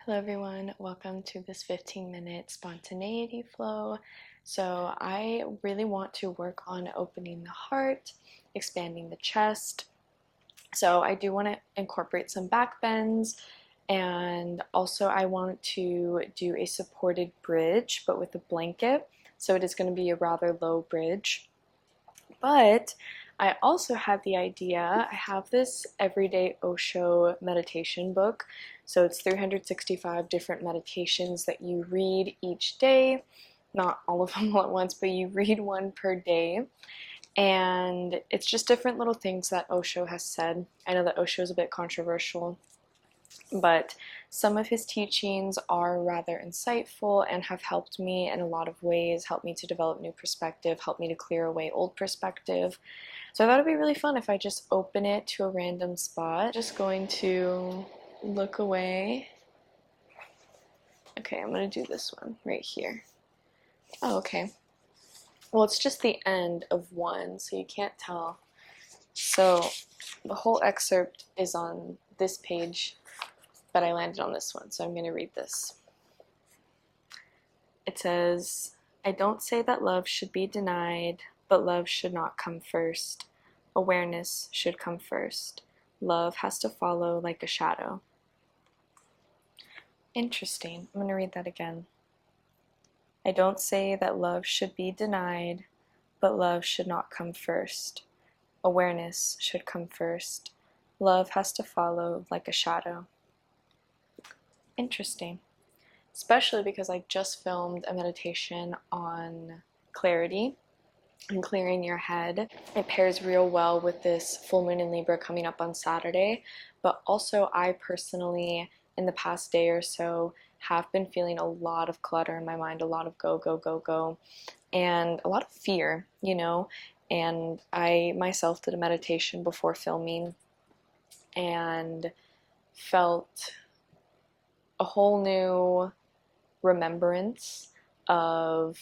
Hello everyone, welcome to this 15-minute spontaneity flow. So I really want to work on opening the heart, expanding the chest. So I do want to incorporate some back bends, and also I want to do a supported bridge but with a blanket. So it is going to be a rather low bridge. But I also had the idea, I have this everyday Osho meditation book. So it's 365 different meditations that you read each day. Not all of them all at once, but you read one per day. And it's just different little things that Osho has said. I know that Osho is a bit controversial, but some of his teachings are rather insightful and have helped me in a lot of ways, helped me to develop new perspective, helped me to clear away old perspective. So I thought it'd be really fun if I just open it to a random spot. Just going to look away. Okay, I'm gonna do this one right here. Oh, okay. Well, it's just the end of one, so you can't tell. So the whole excerpt is on this page, but I landed on this one, so I'm going to read this. It says, I don't say that love should be denied, but love should not come first. Awareness should come first. Love has to follow like a shadow. Interesting. I'm going to read that again. I don't say that love should be denied, but love should not come first. Awareness should come first. Love has to follow like a shadow. Interesting. Especially because I just filmed a meditation on clarity and clearing your head. It pairs real well with this full moon in Libra coming up on Saturday, but also I personally, in the past day or so, have been feeling a lot of clutter in my mind, a lot of go, go, go, go, and a lot of fear, and I myself did a meditation before filming and felt a whole new remembrance of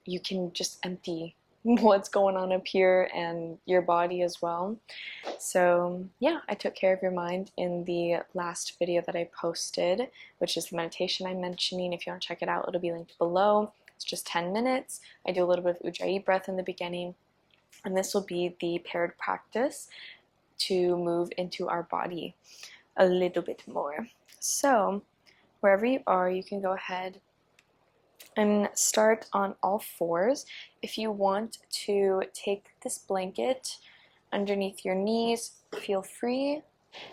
you can just empty what's going on up here and your body as well. So yeah, I took care of your mind in the last video that I posted, which is the meditation I'm mentioning. If you want to check it out, it'll be linked below. It's just 10 minutes. I do a little bit of Ujjayi breath in the beginning, and this will be the paired practice to move into our body a little bit more. So wherever you are, you can go ahead and start on all fours. If you want to take this blanket underneath your knees, feel free.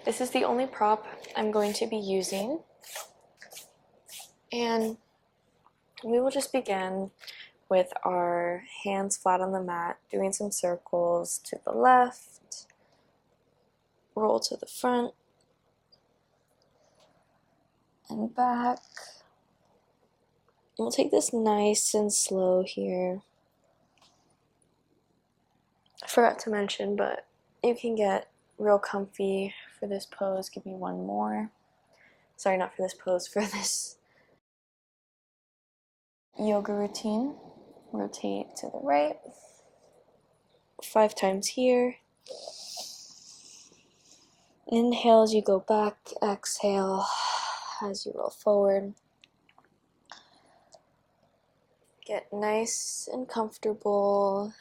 This is the only prop I'm going to be using. And we will just begin with our hands flat on the mat, doing some circles to the left, roll to the front, and back. We'll take this nice and slow here. I forgot to mention, but you can get real comfy for this pose. Give me one more. Sorry, not for this pose, for this yoga routine. Rotate to the right. 5 times here. Inhale as you go back. Exhale as you roll forward. Get nice and comfortable.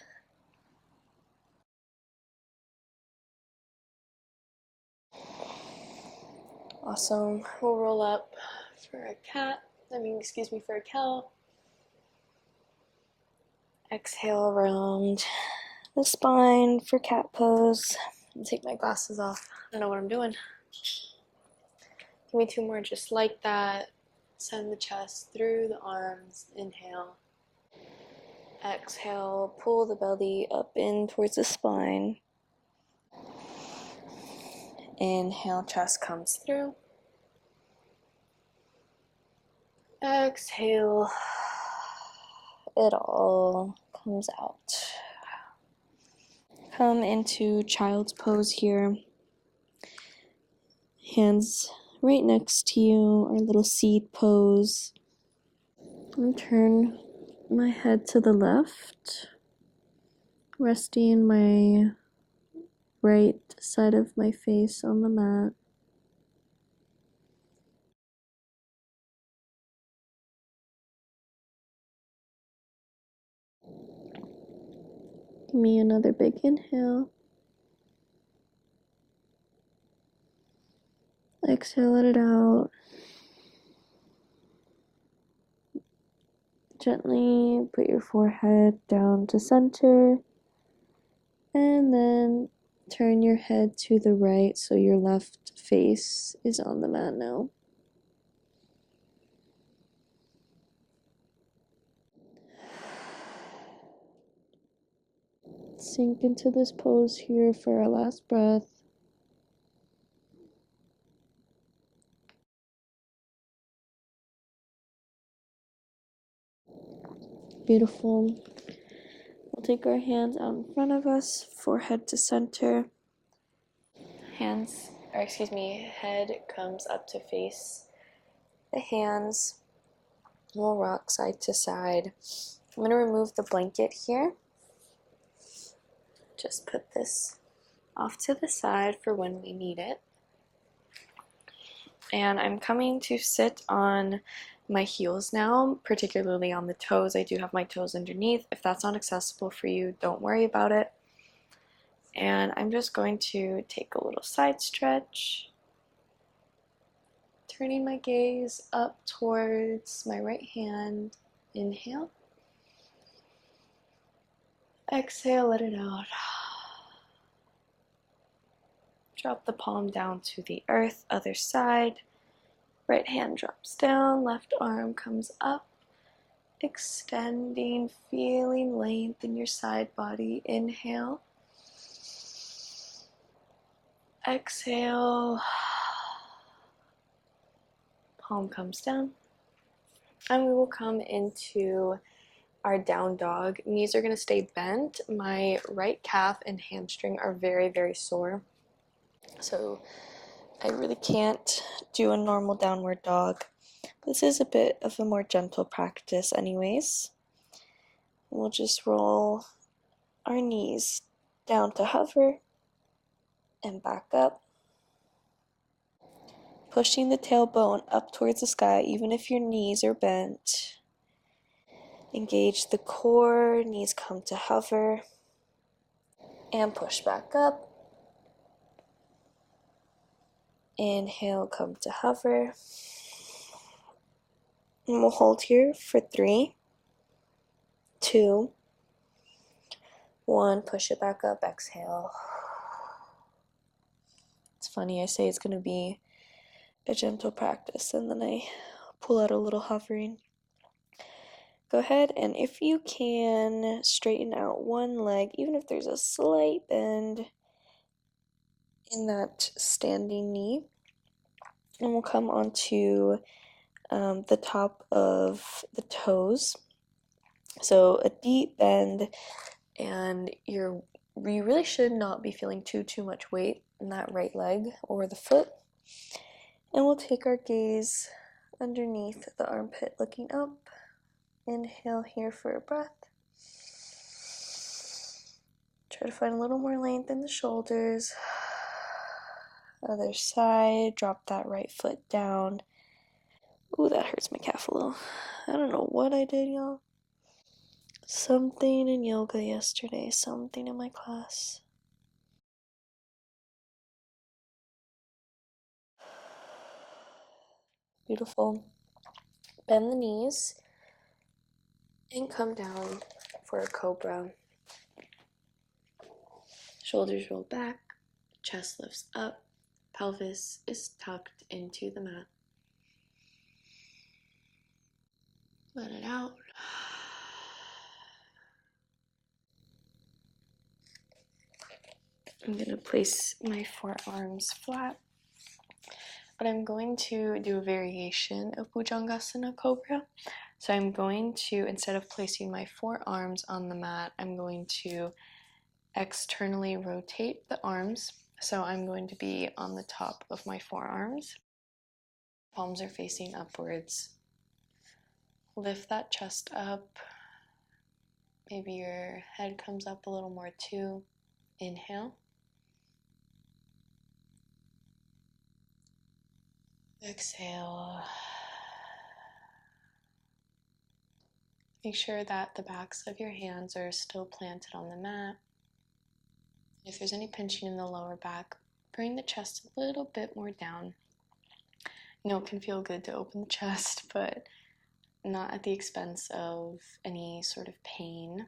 Awesome. We'll roll up for a for a cow. Exhale around the spine for cat pose. I'll take my glasses off. I don't know what I'm doing. Give me 2 more just like that. Send the chest through the arms. Inhale. Exhale, pull the belly up in towards the spine. Inhale, chest comes through. Exhale, it all comes out. Come into child's pose here. Hands right next to you, our little seed pose. And turn my head to the left, resting my right side of my face on the mat. Give me another big inhale. Exhale, let it out. Gently put your forehead down to center. And then turn your head to the right so your left face is on the mat now. Sink into this pose here for our last breath. Beautiful. We'll take our hands out in front of us, forehead to center. Head comes up to face the hands. We'll rock side to side. I'm going to remove the blanket here. Just put this off to the side for when we need it. And I'm coming to sit on my heels now, particularly on the toes. I do have my toes underneath. If that's not accessible for you, don't worry about it. And I'm just going to take a little side stretch, turning my gaze up towards my right hand. Inhale. Exhale, let it out. Drop the palm down to the earth, other side. Right hand drops down, left arm comes up. Extending, feeling length in your side body. Inhale. Exhale. Palm comes down. And we will come into our down dog. Knees are going to stay bent. My right calf and hamstring are very, very sore. So I really can't do a normal downward dog. This is a bit of a more gentle practice anyways. We'll just roll our knees down to hover and back up. Pushing the tailbone up towards the sky even if your knees are bent. Engage the core, knees come to hover, and push back up. Inhale, come to hover. And we'll hold here for 3, 2, 1. Push it back up, exhale. It's funny, I say it's going to be a gentle practice, and then I pull out a little hovering. Go ahead, and if you can, straighten out one leg, even if there's a slight bend in that standing knee. And we'll come onto the top of the toes. So a deep bend, and you really should not be feeling too much weight in that right leg or the foot. And we'll take our gaze underneath the armpit, looking up. Inhale here for a breath. Try to find a little more length in the shoulders. Other side, drop that right foot down. Ooh, that hurts my calf a little. I don't know what I did, y'all. Something in yoga yesterday, something in my class. Beautiful. Bend the knees and come down for a cobra. Shoulders roll back, chest lifts up, pelvis is tucked into the mat. Let it out. I'm going to place my forearms flat, but I'm going to do a variation of Bhujangasana Cobra. So I'm going to, instead of placing my forearms on the mat, I'm going to externally rotate the arms. So I'm going to be on the top of my forearms. Palms are facing upwards. Lift that chest up. Maybe your head comes up a little more too. Inhale. Exhale. Make sure that the backs of your hands are still planted on the mat. If there's any pinching in the lower back, bring the chest a little bit more down. You know, it can feel good to open the chest, but not at the expense of any sort of pain.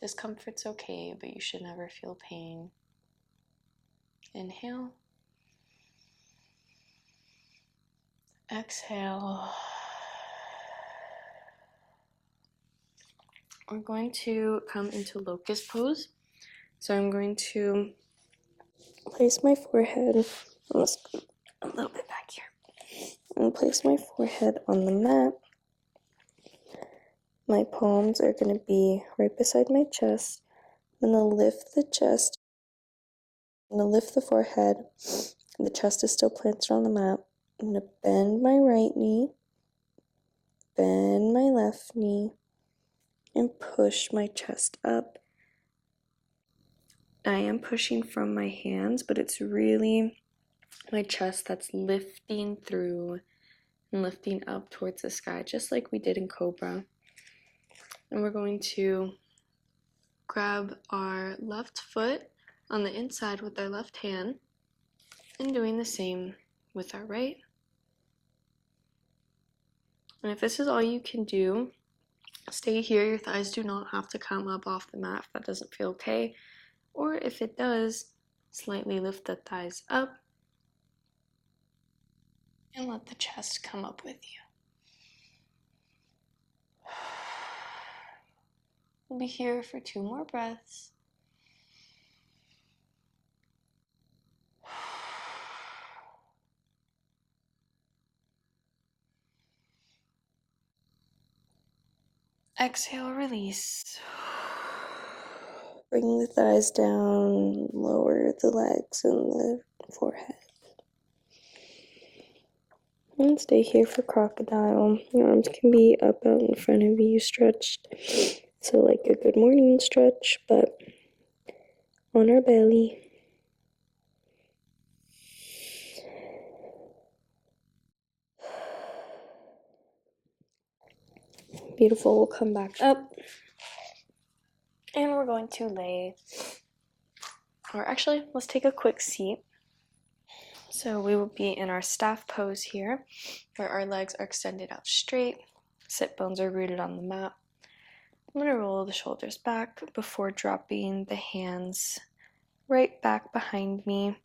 Discomfort's okay, but you should never feel pain. Inhale. Exhale. We're going to come into locust pose. So I'm going to place my forehead, almost a little bit back here. I'm going to place my forehead on the mat. My palms are going to be right beside my chest. I'm going to lift the chest. I'm going to lift the forehead. The chest is still planted on the mat. I'm going to bend my right knee, bend my left knee, and push my chest up. I am pushing from my hands, but it's really my chest that's lifting through and lifting up towards the sky, just like we did in Cobra. And we're going to grab our left foot on the inside with our left hand and doing the same with our right. And if this is all you can do, stay here. Your thighs do not have to come up off the mat if that doesn't feel okay. Or if it does, slightly lift the thighs up and let the chest come up with you. We'll be here for 2 more breaths. Exhale, release. Bring the thighs down, lower the legs and the forehead. And stay here for crocodile. Your arms can be up out in front of you, stretched. So like a good morning stretch, but on our belly. Beautiful, we'll come back up. And we're going to lay, or actually, let's take a quick seat. So we will be in our staff pose here, where our legs are extended out straight, sit bones are rooted on the mat. I'm going to roll the shoulders back before dropping the hands right back behind me.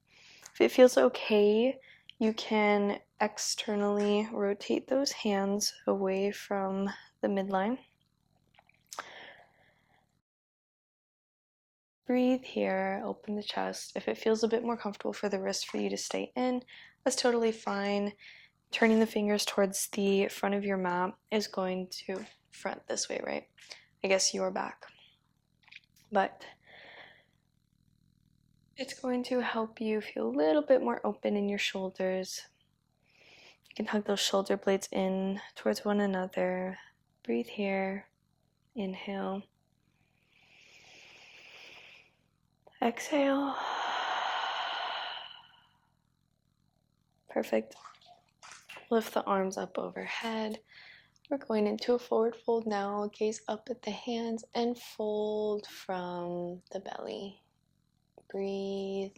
If it feels okay, you can externally rotate those hands away from the midline. Breathe here, open the chest. If it feels a bit more comfortable for the wrist for you to stay in, that's totally fine. Turning the fingers towards the front of your mat is going to front this way, right? I guess your back. But it's going to help you feel a little bit more open in your shoulders. You can hug those shoulder blades in towards one another. Breathe here. Inhale. Exhale. Perfect. Lift the arms up overhead. We're going into a forward fold now. Gaze up at the hands and fold from the belly. Breathe.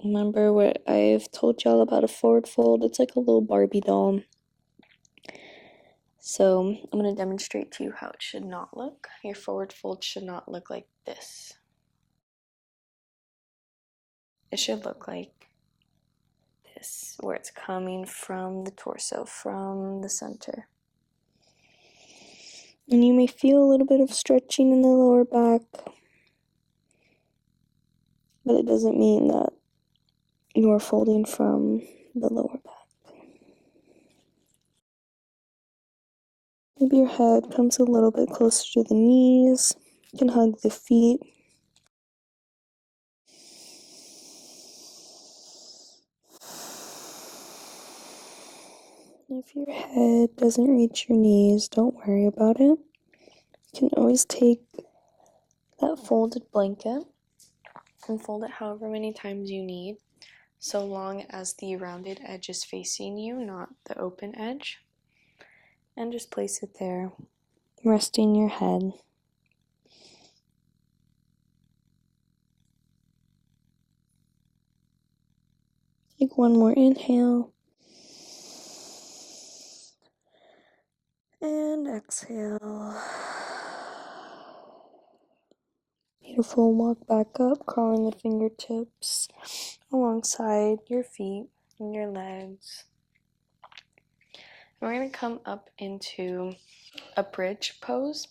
Remember what I've told y'all about a forward fold? It's like a little Barbie doll. So I'm going to demonstrate to you how it should not look. Your forward fold should not look like this. It should look like this, where it's coming from the torso, from the center. And you may feel a little bit of stretching in the lower back, but it doesn't mean that you are folding from the lower back. Maybe your head comes a little bit closer to the knees. You can hug the feet. If your head doesn't reach your knees, don't worry about it. You can always take that folded blanket and fold it however many times you need, so long as the rounded edge is facing you, not the open edge. And just place it there, resting your head. Take one more inhale. And exhale. Beautiful. Walk back up, crawling the fingertips alongside your feet and your legs. And we're going to come up into a bridge pose.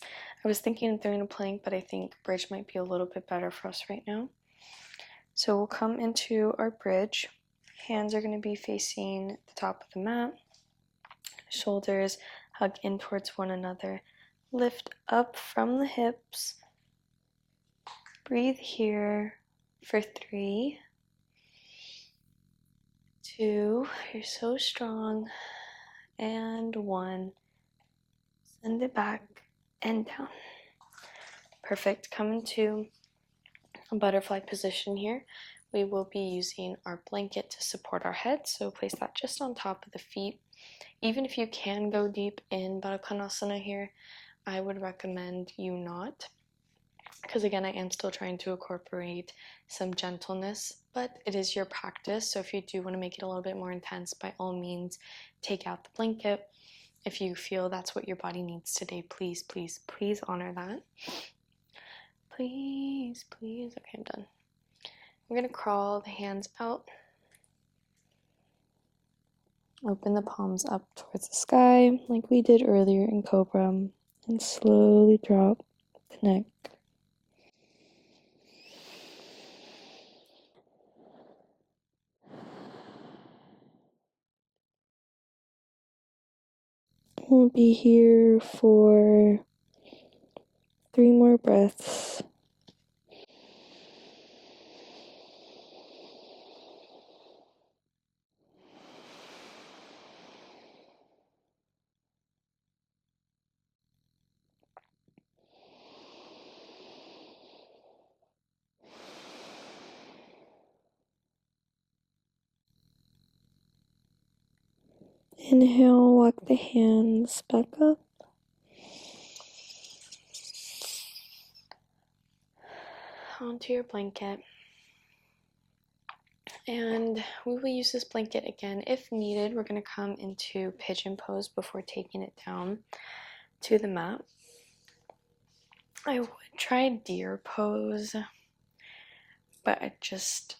I was thinking of doing a plank, but I think bridge might be a little bit better for us right now. So we'll come into our bridge. Hands are going to be facing the top of the mat. Shoulders hug in towards one another. Lift up from the hips. Breathe here for 3, 2, you're so strong, and 1. Send it back and down. Perfect. Come into a butterfly position here. We will be using our blanket to support our head, so place that just on top of the feet. Even if you can go deep in Baddha Konasana here, I would recommend you not, because again, I am still trying to incorporate some gentleness, but it is your practice, so if you do want to make it a little bit more intense, by all means, take out the blanket. If you feel that's what your body needs today, please, please, please honor that. Please, please. Okay, I'm done. We're going to crawl the hands out. Open the palms up towards the sky, like we did earlier in Cobra, and slowly drop the neck. We'll be here for 3 more breaths. Inhale, walk the hands back up. Onto your blanket. And we will use this blanket again if needed. We're going to come into pigeon pose before taking it down to the mat. I would try deer pose, but I just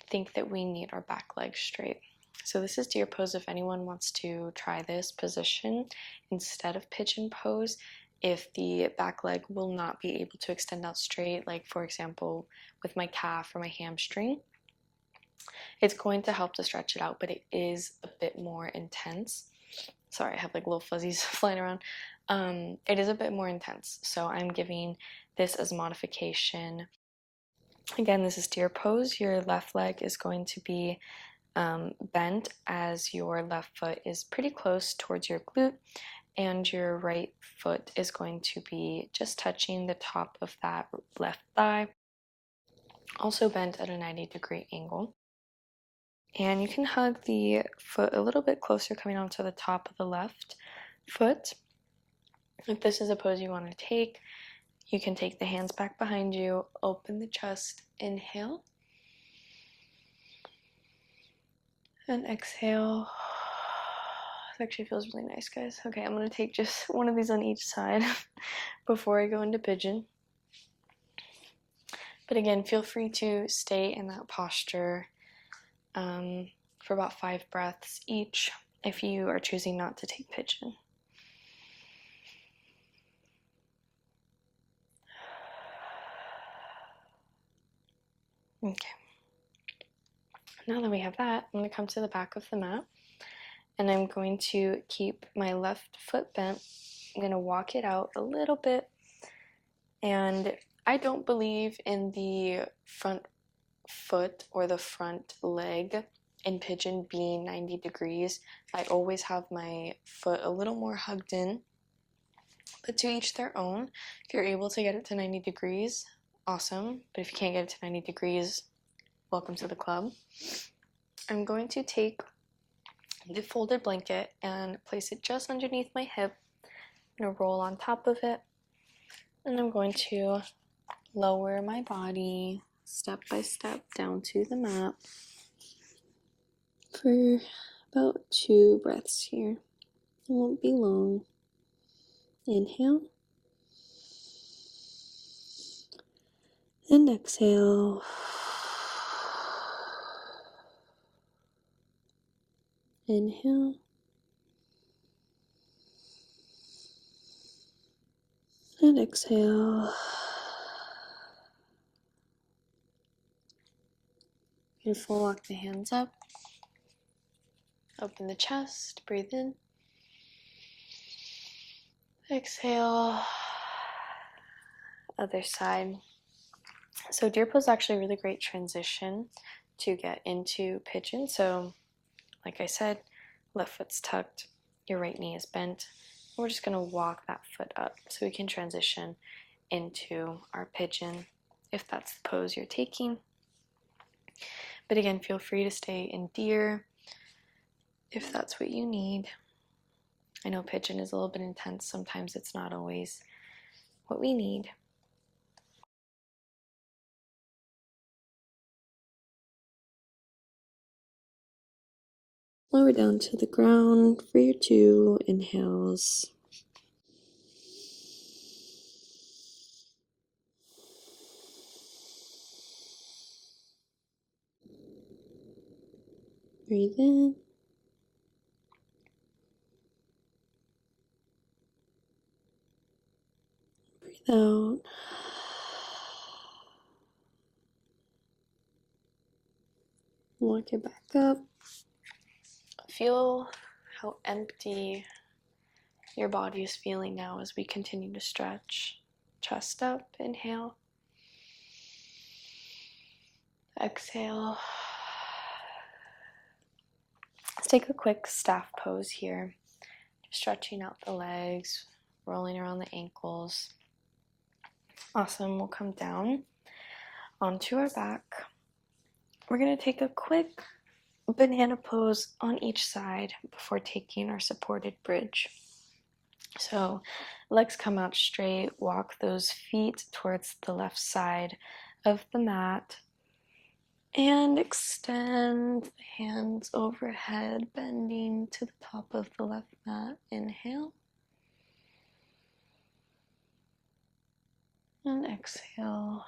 think that we need our back leg straight. So this is deer pose if anyone wants to try this position instead of pigeon pose. If the back leg will not be able to extend out straight, like for example with my calf or my hamstring, it's going to help to stretch it out, but it is a bit more intense. Sorry, I have like little fuzzies flying around. It is a bit more intense, so I'm giving this as modification. Again, this is deer pose. Your left leg is going to be bent as your left foot is pretty close towards your glute, and your right foot is going to be just touching the top of that left thigh, also bent at a 90-degree angle. And you can hug the foot a little bit closer coming onto the top of the left foot. If this is a pose you want to take, you can take the hands back behind you, open the chest, inhale, and exhale. It actually feels really nice, guys. Okay, I'm going to take just one of these on each side before I go into pigeon. But again, feel free to stay in that posture for about 5 breaths each if you are choosing not to take pigeon. Okay. Now that we have that, I'm going to come to the back of the mat, and I'm going to keep my left foot bent. I'm going to walk it out a little bit, and I don't believe in the front foot or the front leg in pigeon being 90 degrees. I always have my foot a little more hugged in, but to each their own. If you're able to get it to 90 degrees, awesome, but if you can't get it to 90 degrees, welcome to the club. I'm going to take the folded blanket and place it just underneath my hip. I'm going to roll on top of it, and I'm going to lower my body step by step down to the mat. for about 2 breaths here. It won't be long. Inhale. And exhale. Inhale. And exhale. Beautiful. Walk the hands up. Open the chest. Breathe in. Exhale. Other side. So deer pose is actually a really great transition to get into pigeon. So like I said, left foot's tucked, your right knee is bent. We're just going to walk that foot up so we can transition into our pigeon if that's the pose you're taking. But again, feel free to stay in deer if that's what you need. I know pigeon is a little bit intense. Sometimes it's not always what we need. Lower down to the ground for your 2 inhales. Breathe in. Breathe out. Walk it back up. Feel how empty your body is feeling now as we continue to stretch. Chest up, inhale. Exhale. Let's take a quick staff pose here. Just stretching out the legs, rolling around the ankles. Awesome. We'll come down onto our back. We're going to take a quick banana pose on each side before taking our supported bridge. So legs come out straight, walk those feet towards the left side of the mat, and extend the hands overhead, bending to the top of the left mat. Inhale. And exhale.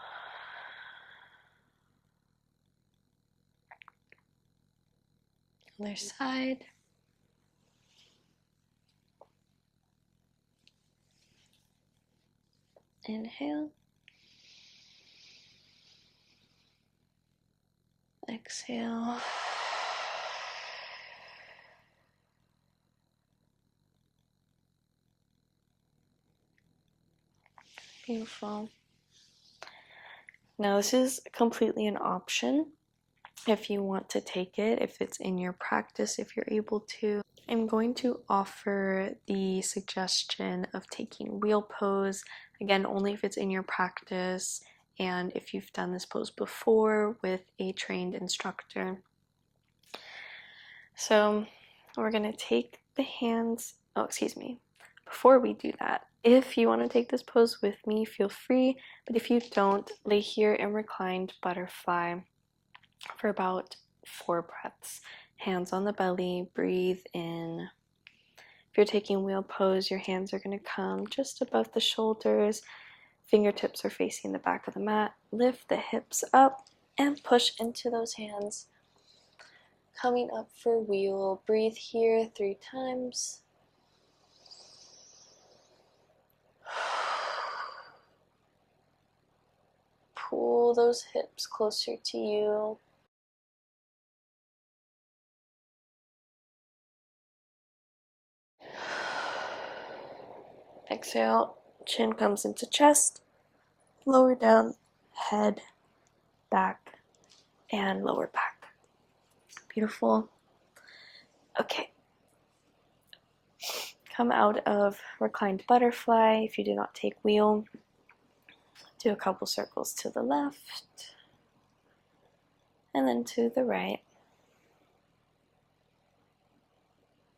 Other side. Inhale. Exhale. Beautiful. Now this is completely an option if you want to take it, if it's in your practice, if you're able to. I'm going to offer the suggestion of taking wheel pose, again, only if it's in your practice and if you've done this pose before with a trained instructor. So we're going to take the hands, before we do that, if you want to take this pose with me, feel free, but if you don't, lay here in reclined butterfly for about 4 breaths. Hands on the belly, breathe in. If you're taking wheel pose, your hands are going to come just above the shoulders. Fingertips are facing the back of the mat. Lift the hips up and push into those hands. Coming up for wheel, breathe here 3 times. Pull those hips closer to you. Exhale, chin comes into chest, lower down, head, back, and lower back. Beautiful. Okay. Come out of reclined butterfly if you do not take wheel. Do a couple circles to the left, and then to the right.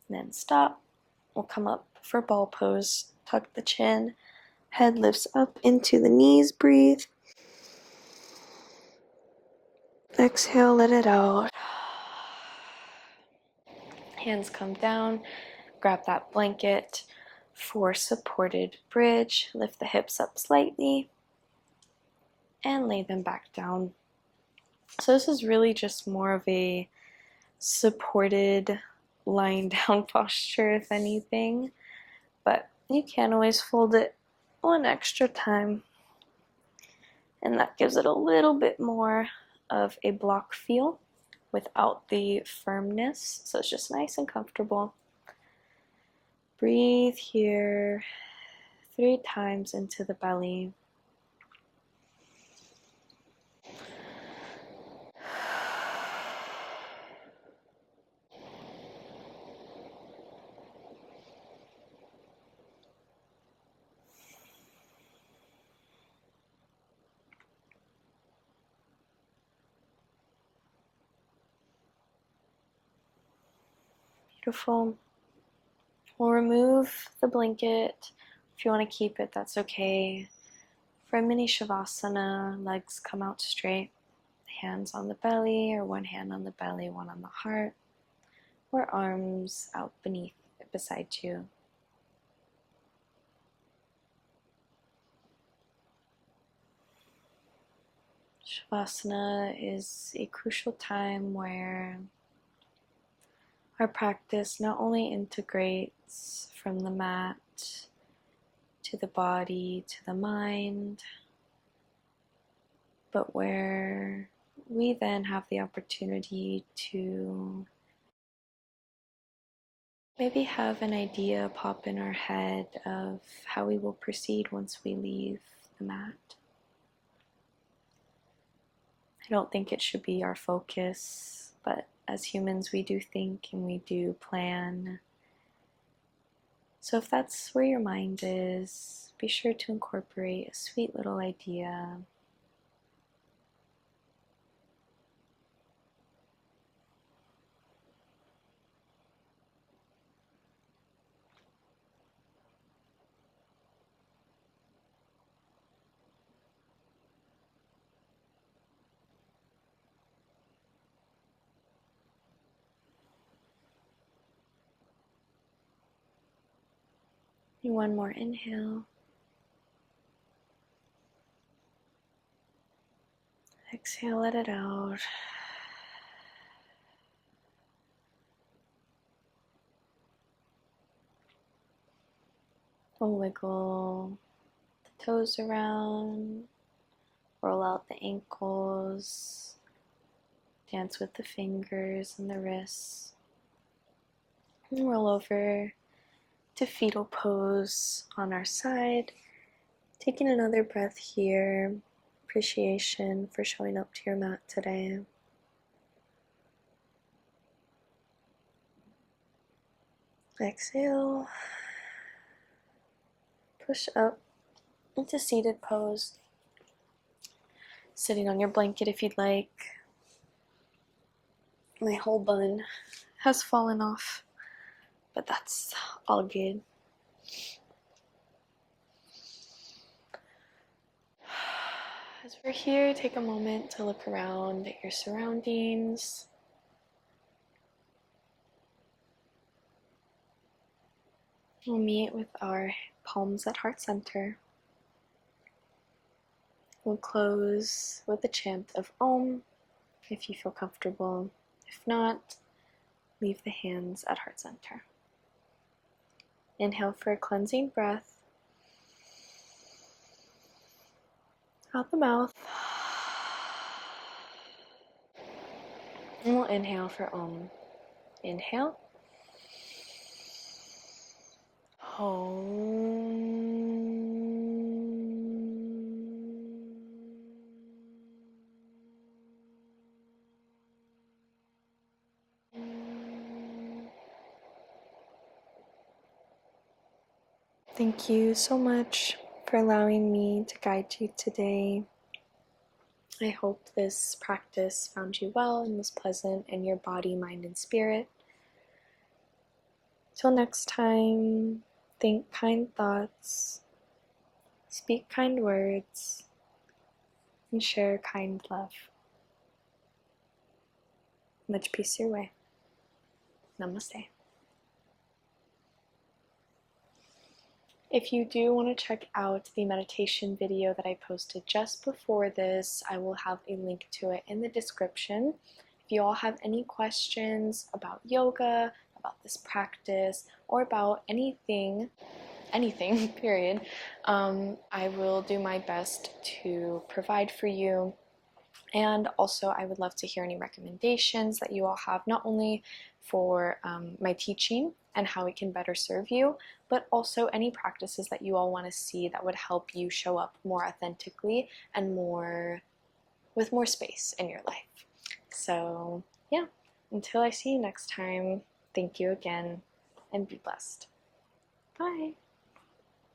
And then stop. We'll come up for ball pose. Tuck the chin. Head lifts up into the knees. Breathe. Exhale, let it out. Hands come down, grab that blanket for supported bridge. Lift the hips up slightly and lay them back down. So this is really just more of a supported lying down posture, if anything, but you can always fold it one extra time, and that gives it a little bit more of a block feel without the firmness, so it's just nice and comfortable. Breathe here 3 times into the belly. Beautiful. We'll remove the blanket. If you want to keep it, that's okay. For a mini Savasana, legs come out straight, hands on the belly, or one hand on the belly, one on the heart, or arms out beneath, beside you. Shavasana is a crucial time where our practice not only integrates from the mat to the body to the mind, but where we then have the opportunity to maybe have an idea pop in our head of how we will proceed once we leave the mat. I don't think it should be our focus, but as humans we do think and we do plan. So if that's where your mind is, be sure to incorporate a sweet little idea. And one more inhale. Exhale, let it out. We'll wiggle the toes around, roll out the ankles, dance with the fingers and the wrists, and roll over to fetal pose on our side. Taking another breath here. Appreciation for showing up to your mat today. Exhale. Push up into seated pose. Sitting on your blanket if you'd like. My whole bun has fallen off, but that's all good. As we're here, take a moment to look around at your surroundings. We'll meet with our palms at heart center. We'll close with a chant of Om if you feel comfortable. If not, leave the hands at heart center. Inhale for a cleansing breath. Out the mouth. And we'll inhale for Om. Inhale. Thank you so much for allowing me to guide you today. I hope this practice found you well and was pleasant in your body, mind, and spirit. Till next time, think kind thoughts, speak kind words, and share kind love. Much peace your way. Namaste. If you do want to check out the meditation video that I posted just before this, I will have a link to it in the description. If you all have any questions about yoga, about this practice, or about anything, period, I will do my best to provide for you. And also, I would love to hear any recommendations that you all have, not only for my teaching and how it can better serve you, but also any practices that you all want to see that would help you show up more authentically and with more space in your life. So yeah, until I see you next time, thank you again and be blessed. Bye.